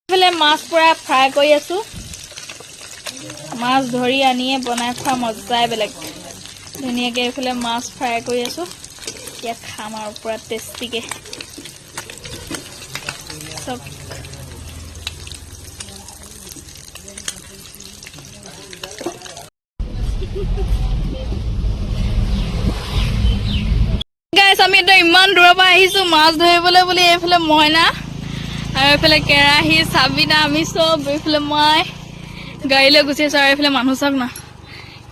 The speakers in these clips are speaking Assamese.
এইফালে মাছ পুৰা ফ্ৰাই কৰি আছো। মাছ ধৰি আনিয়ে বনাই খোৱা মজাই বেলেগ। ধুনীয়াকৈ এইফালে মাছ ফ্ৰাই কৰি আছো। এতিয়া খাম আৰু পুৰা টেষ্টিকে চব। গাইছ আমি এতিয়া ইমান দূৰৰ পৰা আহিছো মাছ ধৰিবলৈ বুলি। এইফালে মইনা আৰু এইফালে কেৰাহী চাবিনা আমি চব এইফালে মই গাড়ীলৈ গুচি আছো। আৰু এইফালে মানুহ চাওক না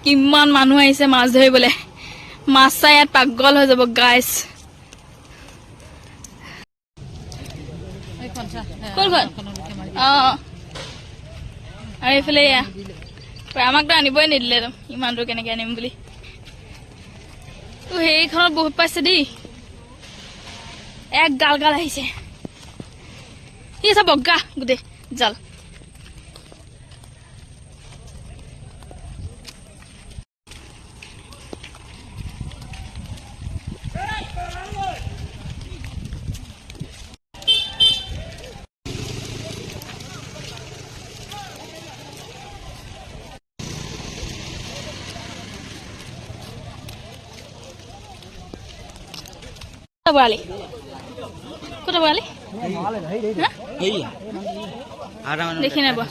কিমান মানুহ আহিছে মাছ ধৰিবলৈ। মাছ চাই ইয়াত পাগল হৈ যাব গাইছ। আৰু এইফালে এয়া আমাকতো আনিবই নিদিলে ইমান দূৰ কেনেকৈ আনিম বুলি। সেইখনত বহুত পাইছে দেই। এক গাল গাল আহিছে। সি চব বগা গোটেই জাল। বৰালি কত বৰালি দেখি নাই পোৱা।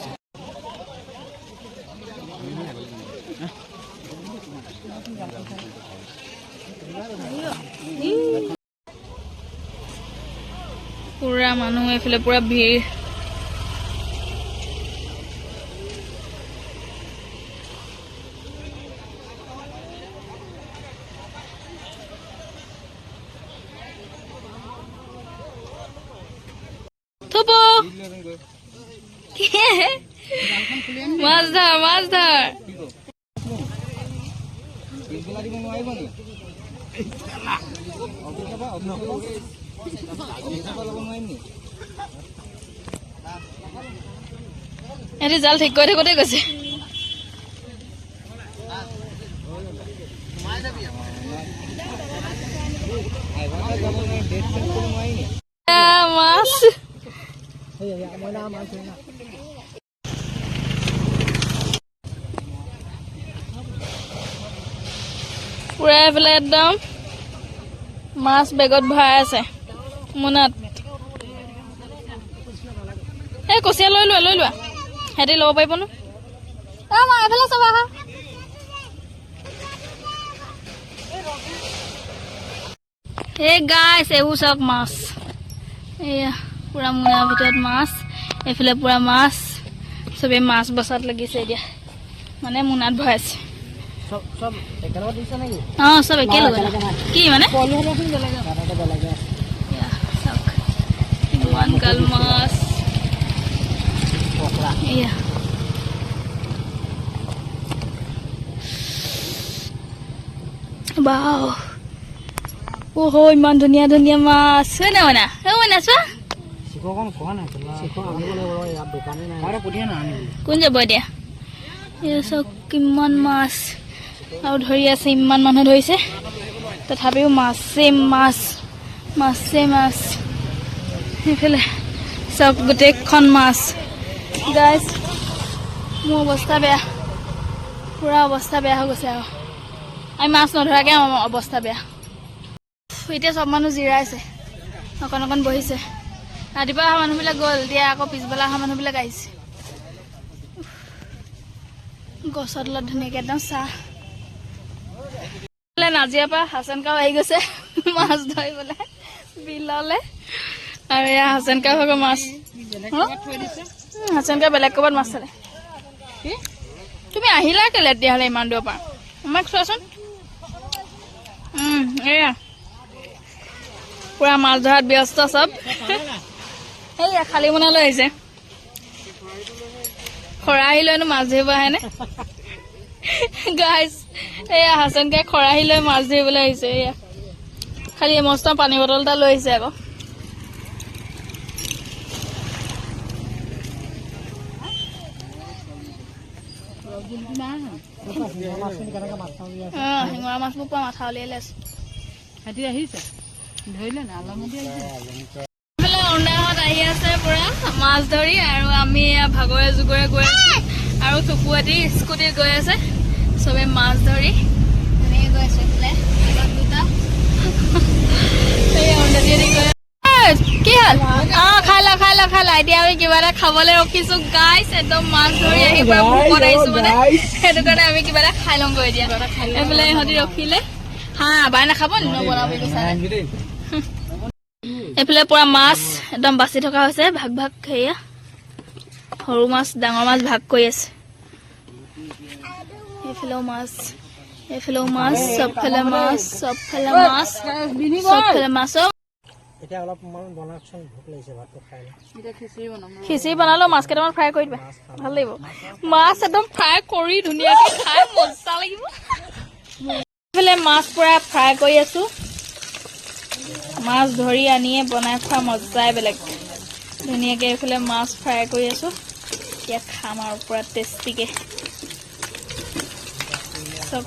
পুৰা মানুহ এইফালে পুৰা ভিৰ। মাছ ধৰ মাছ ধৰ। এটি জাল ঠিক কৰি থাকোতে গৈছে। মাছ পুৰা এইফালে একদম মাছ বেগত ভৰাই আছে মোনাত। এই কচীয়া লৈ লোৱা সিহঁতি ল'ব পাৰিব ন। এইফালে চাবা এই গাইছ এইবোৰ চাওক মাছ। এয়া পুৰা মোনাৰ ভিতৰত মাছ। এইফালে পুৰা মাছ চবেই মাছ বচাত লাগিছে এতিয়া মানে মোনাত ভৰাইছে। চব একেলগে কি মানে কিমান গাল মাছ। এয়া বাও ওহো ইমান ধুনীয়া ধুনীয়া মাছ হয় না মইনা। মইনা চোৱা কোন যাব এতিয়া। এয়া চাওক কিমান মাছ আৰু ধৰি আছে। ইমান মানুহ ধৰিছে তথাপিও মাছে মাছ মাছে মাছ। সেইফালে চব গোটেইখন মাছ। গাইছ মোৰ অৱস্থা বেয়া পুৰা অৱস্থা বেয়া হৈ গৈছে। আৰু আমি মাছ নধৰাকৈ আমাৰ অৱস্থা বেয়া। এতিয়া চব মানুহ জিৰাইছে অকণ অকণ বহিছে। ৰাতিপুৱা অহা মানুহবিলাক গ'ল। এতিয়া আকৌ পিছবেলা অহা মানুহবিলাক আহিছে। গছৰ তলত ধুনীয়াকৈ একদম চাহ। নাজিৰাৰ পৰা হাছন কাও আহি গৈছে মাছ ধৰিবলৈ বিললে। আৰু এয়া হাছন কাও ভাগৰ মাছ। হাছন কাও বেলেগ ক'ৰবাত মাছ চালে। তুমি আহিলা কেলে তেতিয়াহ'লে ইমান দূৰৰ পৰা আমাক চোৱাচোন। এয়া পুৰা মাছ ধৰাত ব্যস্ত চব। এইয়া খালী মোনা লৈ আহিছে। খৰাহি লৈনো মাছ ধৰিব আহেনে গাইছ। এয়া হাছন কাই খৰাহি লৈ মাছ ধৰিবলৈ আহিছে। এয়া খালি মস্ত পানী বটল এটা লৈ আহিছে আকৌ। শিঙৰা মাছবোৰ পৰা মাথা উলিয়াই আছে। ধৰিলে না অৰুণাহঁত আহি আছে পুৰা মাছ ধৰি আৰু আমি ভাগৰে জুগৰে গৈ আছো আৰু থুকুৱাটি স্কুটিত গৈ আছে চবে মাছ ধৰি এনেকৈ গৈ আছে বোলে দুটা কি হ'ল খাই ল এতিয়া আমি কিবা এটা খাবলৈ ৰখিছো গাইছ একদম মাছ ধৰি আহি পুৰা ভোকত আহিছো মানে সেইটো কাৰণে আমি কিবা এটা খাই লওঁগৈ এতিয়া এইফালে ইহঁতি ৰখিলে হা বাই নাখাব নবনাব এইফালে পুৰা মাছ একদম বাচি থকা হৈছে ভাগ ভাগ সেয়া সৰু মাছ ডাঙৰ মাছ ভাগ কৰি আছে এইফালেও মাছ চবফালে মাছ এতিয়া অলপ বনাকচোন ভোক লাগিছে ভাতটো খাই খিচিৰি বনালো মাছ কেইটামান ফ্ৰাই কৰি দিবা ভাল লাগিব মাছ একদম ফ্ৰাই কৰি ধুনীয়াকৈ খাই মজা লাগিব এইফালে মাছ পুৰা ফ্ৰাই কৰি আছো মাছ ধৰি আনিয়ে বনাই খোৱা মজাই বেলেগ ধুনীয়াকৈ এইফালে মাছ ফ্ৰাই কৰি আছো এতিয়া খাম আৰু পুৰা টেষ্টিকে চব